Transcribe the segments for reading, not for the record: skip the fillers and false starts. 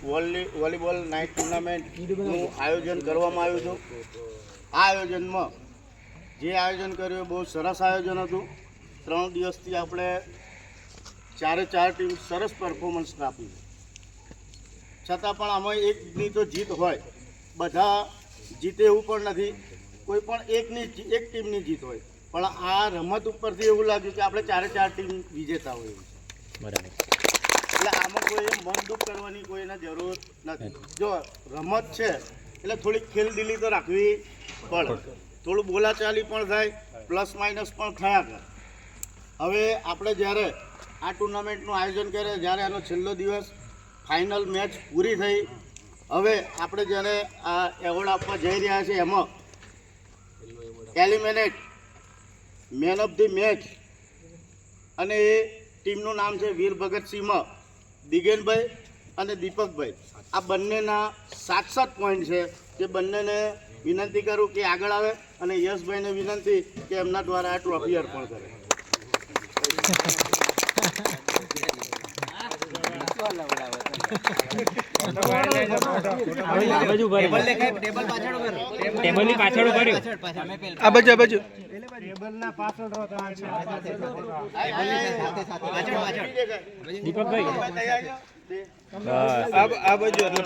Volleyball night ટુર્નામેન્ટનું આયોજન કરવામાં આવ્યું હતું. આ આયોજનમાં જે આયોજન કર્યું બહુ સરસ આયોજન હતું. 3 દિવસથી આપણે ચારે ટીમ સરસ પરફોર્મન્સ આપી, છતાં પણ આમાં એકની તો જીત હોય, બધા જીતે એવું પણ નથી. કોઈ પણ એક ટીમની જીત હોય, પણ આ રમત ઉપરથી એવું લાગ્યું કે આપણે ચારે ટીમ વિજેતા હોય. બરાબર. એટલે આમાં કોઈ મન દુઃખ કરવાની કોઈને જરૂર નથી. જો રમત છે એટલે થોડીક ખેલદિલી તો રાખવી પડે, થોડું બોલાચાલી પણ થાય, પ્લસ માઇનસ પણ થયા કરે. હવે આપણે જ્યારે આ ટુર્નામેન્ટનું આયોજન કરે, જ્યારે આનો છેલ્લો દિવસ ફાઇનલ મેચ પૂરી થઈ, હવે આપણે જ્યારે આ એવોર્ડ આપવા જઈ રહ્યા છીએ, એમાં eliminate man of the match, અને એ ટીમનું નામ છે વીર ભગતસિંહ, દિગેનભાઈ અને દીપકભાઈ. આ બંનેના 7 પોઈન્ટ છે. જે બંનેને વિનંતી કરું કે આગળ આવે, અને યશભાઈને વિનંતી કે એમના દ્વારા આ ટ્રોફી અર્પણ કરે.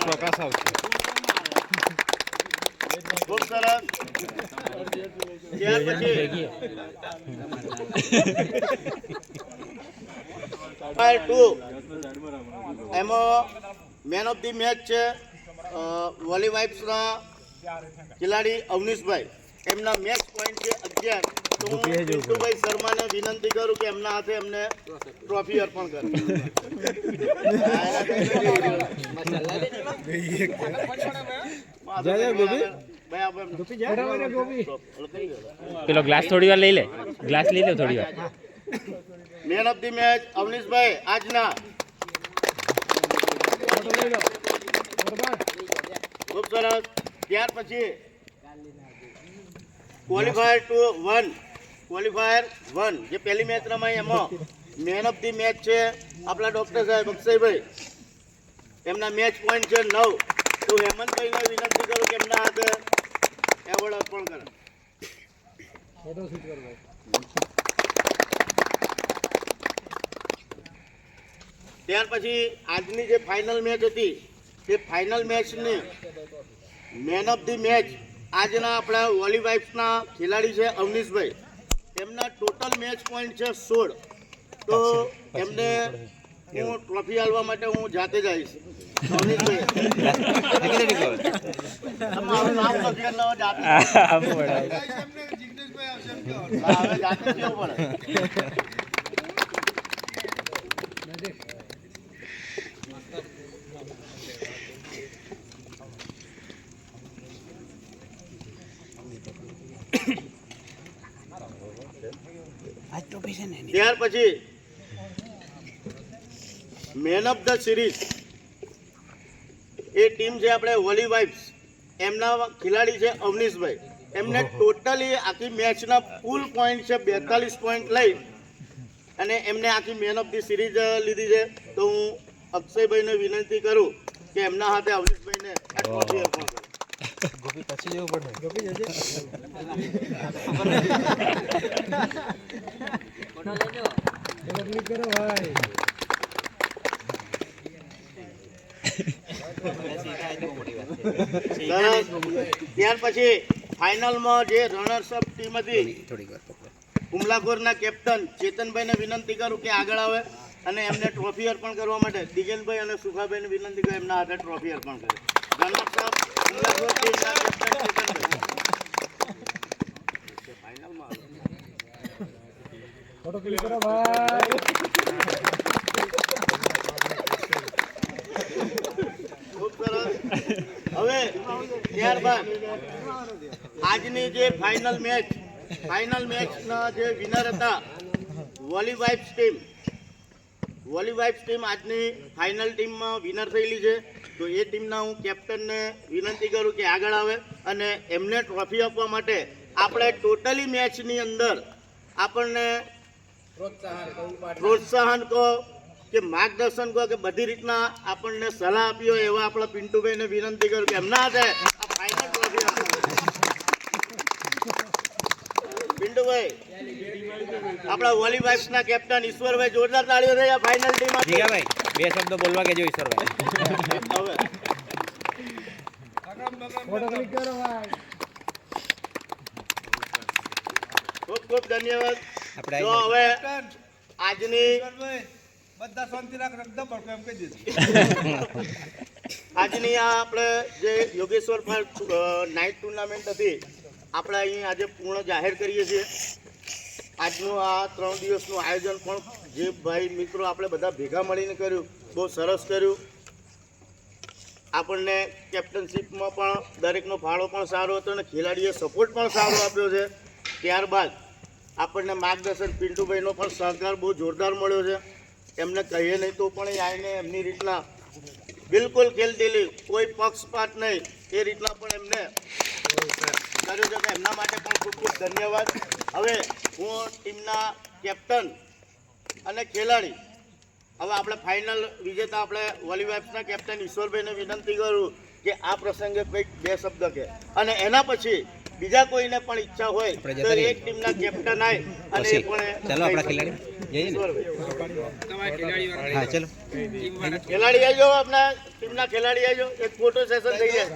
પ્રકાશ આવશે. ખૂબ સરસ. ત્યાર પછી ફાયર 2 એમાં મેન ઓફ ધી મેચ છે વોલી વાઇબ્સના ખેલાડી અવનીશભાઈ. એમના મેચ પોઈન્ટ છે 11. તો હું પિન્ટુભાઈ શર્માને વિનંતી કરું કે એમના હાથે એમને ટ્રોફી અર્પણ કરે. પેલો ગ્લાસ થોડી વાર લઈ લે, ગ્લાસ લઈ લે થોડી વાર. મેન ઓફ ધી મેચ અવનીશભાઈ આજના. ખૂબ સરસ. ત્યાર પછી ક્વોલિફાયર 1 જે પહેલી મેચ રમાઈ, એમાં મેન ઓફ ધી મેચ છે આપણા ડૉક્ટર સાહેબ અક્ષયભાઈ. એમના મેચ પોઈન્ટ છે 9. તો હેમંતભાઈને વિનંતી કરું કે એમના હાથે એવોર્ડ અર્પણ કરે. ત્યાર પછી આજની જે ફાઇનલ મેચ હતી, તે ફાઇનલ મેચની મેન ઓફ ધી મેચ આજના આપણા વોલી વાઇબ્સના ખેલાડી છે અવનીશભાઈ. એમના ટોટલ મેચ પોઈન્ટ છે 16. તો એમને હું ટ્રોફી આપવા માટે હું જાતે જ આવીશ. અવનીશભાઈ તમારું નામ લખી લો, જાતે કેવું પડે. ત્યાર પછી man of the series A team છે આપણે વોલી વાઇબ્સ. એમના ખેલાડી છે અવનીશભાઈ. એમને ટોટલી આખી મેચના ફૂલ પોઈન્ટ છે 42 પોઈન્ટ લઈ અને એમને આખી મેન ઓફ ધી સિરીઝ લીધી છે. તો હું અક્ષયભાઈને વિનંતી કરું કે એમના હાથે અવનીશભાઈને આ ટ્રોફી અર્પણ કરે. ગોપી પછી જવું પડે. ગોપી જજે. ત્યાર પછી ફાઇનલમાં જે રનર્સઅપ ટીમ હતી, હુમલાખોરના કેપ્ટન ચેતનભાઈને વિનંતી કરું કે આગળ આવે અને એમને ટ્રોફી અર્પણ કરવા માટે દિગેનભાઈ અને સુખાભાઈને વિનંતી કરું એમના હાથે ટ્રોફી અર્પણ કરે. રનર્સઅપ હુમલાખોર ટીમના કેપ્ટન ચેતનભાઈ. ફાઇનલમાં ફોટો ક્લિક કરો ભાઈ. ખૂબ સરસ. હવે ત્યારબાદ આજની જે ફાઇનલ મેચના જે વિનર હતા વોલી વાઇબ્સ ટીમ આજની ફાઇનલ ટીમમાં વિનર થયેલી છે. તો એ ટીમના હું કેપ્ટનને વિનંતી કરું કે આગળ આવે અને એમને ટ્રોફી આપવા માટે આપણે ટોટલી મેચની અંદર આપણને પ્રોત્સાહન કહો કે માર્ગદર્શન કહો કે બધી રીતના આપણને સલાહ આપી હોય એવા આપણા પિન્ટુભાઈને વિનંતી કરું કે એમના હાથે આ ફાઇનલ ટ્રોફી આપો. પિન્ટુભાઈ, આપણા વોલી વાઇફ્સના કેપ્ટન ઈશ્વરભાઈ, જોરદાર તાળીઓ થઈ આ ફાઇનલ ટીમ માટે. જીગાભાઈ 2 શબ્દ બોલવા કેજો ઈશ્વરભાઈ. હવે ખૂબ ખૂબ ધન્યવાદ. આપણે તો હવે આજની બધા શાંતિ રાખ એકદમ પડકો એમ કહી દીધું. આજની આ આપણે જે યોગેશ્વર નાઇટ ટુર્નામેન્ટ હતી આપણે અહીં આજે પૂર્ણ જાહેર કરીએ છીએ. આજનું આ 3 દિવસનું આયોજન પણ જે ભાઈ મિત્રો આપણે બધા ભેગા મળીને કર્યું, બહુ સરસ કર્યું. આપણને કેપ્ટનશીપમાં પણ દરેકનો ફાળો પણ સારો હતો અને ખેલાડીએ સપોર્ટ પણ સારો આપ્યો છે. ત્યારબાદ આપણને માર્ગદર્શન પિન્ટુભાઈનો પણ સહકાર બહુ જોરદાર મળ્યો છે. એમને કહીએ નહીં તો પણ એ આવીને એમની રીતના બિલકુલ ખેલદિલી, કોઈ પક્ષપાત નહીં, એ રીતના પણ એમને કર્યું છે. એમના માટે પણ ખૂબ ખૂબ ધન્યવાદ. હવે હું ટીમના કેપ્ટન અને ખેલાડી, હવે આપણે ફાઇનલ વિજેતા આપણે વોલી વાઇફ્સના કેપ્ટન ઈશ્વરભાઈને વિનંતી કરું કે આ પ્રસંગે કંઈક 2 શબ્દ કહે અને એના પછી બીજા કોઈને પણ ઈચ્છા હોય તો એક ટીમના કેપ્ટન આવે અને એ પણ ચાલો આપણા ખેલાડી જઈએ ને. હા ચલો ખેલાડી આવી જાઓ, આપણા ટીમના ખેલાડી આવી જાઓ, એક ફોટો સેશન થઈ જાય.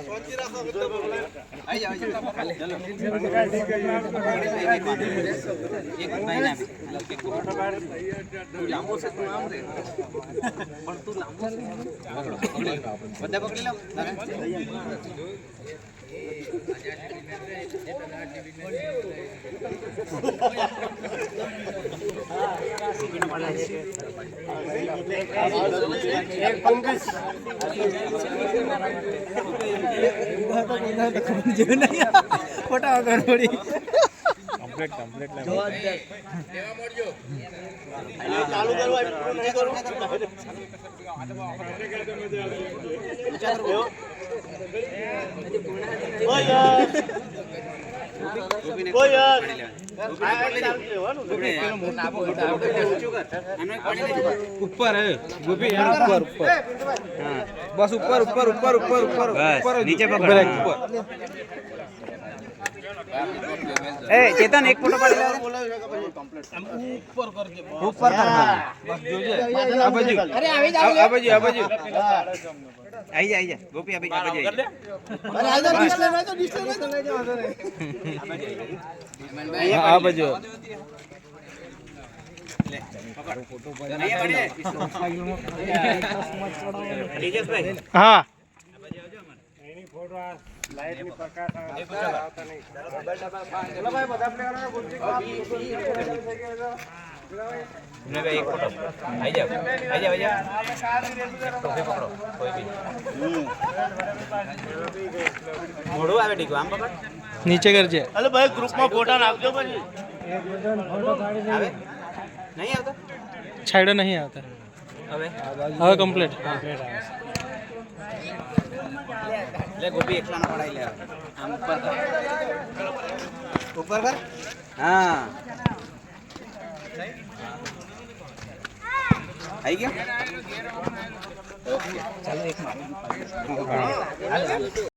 ચાલુ કરવા નહીં કરું. ઉપર હે ગોપી ઉપર ઉપર હા બસ ઉપર ઉપર ઉપર ઉપર ઉપર ઉપર નીચે પકડ ઉપર એ ચેતન એક ફોટો પાડી લે. ઉપર કરજે ઉપર કર બસ જોજે આ બાજુ અરે આવી જાવ આ બાજુ આઈ જા ગોપી આ બાજુ આઈ જા. અરે આ તો ડિસ્પ્લે માં તો ડિસ્પ્લે માં તો લઈ જાવ તો આ બાજુ હા મોઢું આવે ટીકો આમ પકડ નીચે કરજે અરે ભાઈ ગ્રુપમાં ફોટા નાખજો પછી. આવે નહીં આવતો છાડો નહીં આવતા હવે હવે કમ્પ્લીટ લે ગોપી એકલાનો પડાઈ લે આમ ઉપર કર ઉપર કર હા આવી ગયો ચાલો એક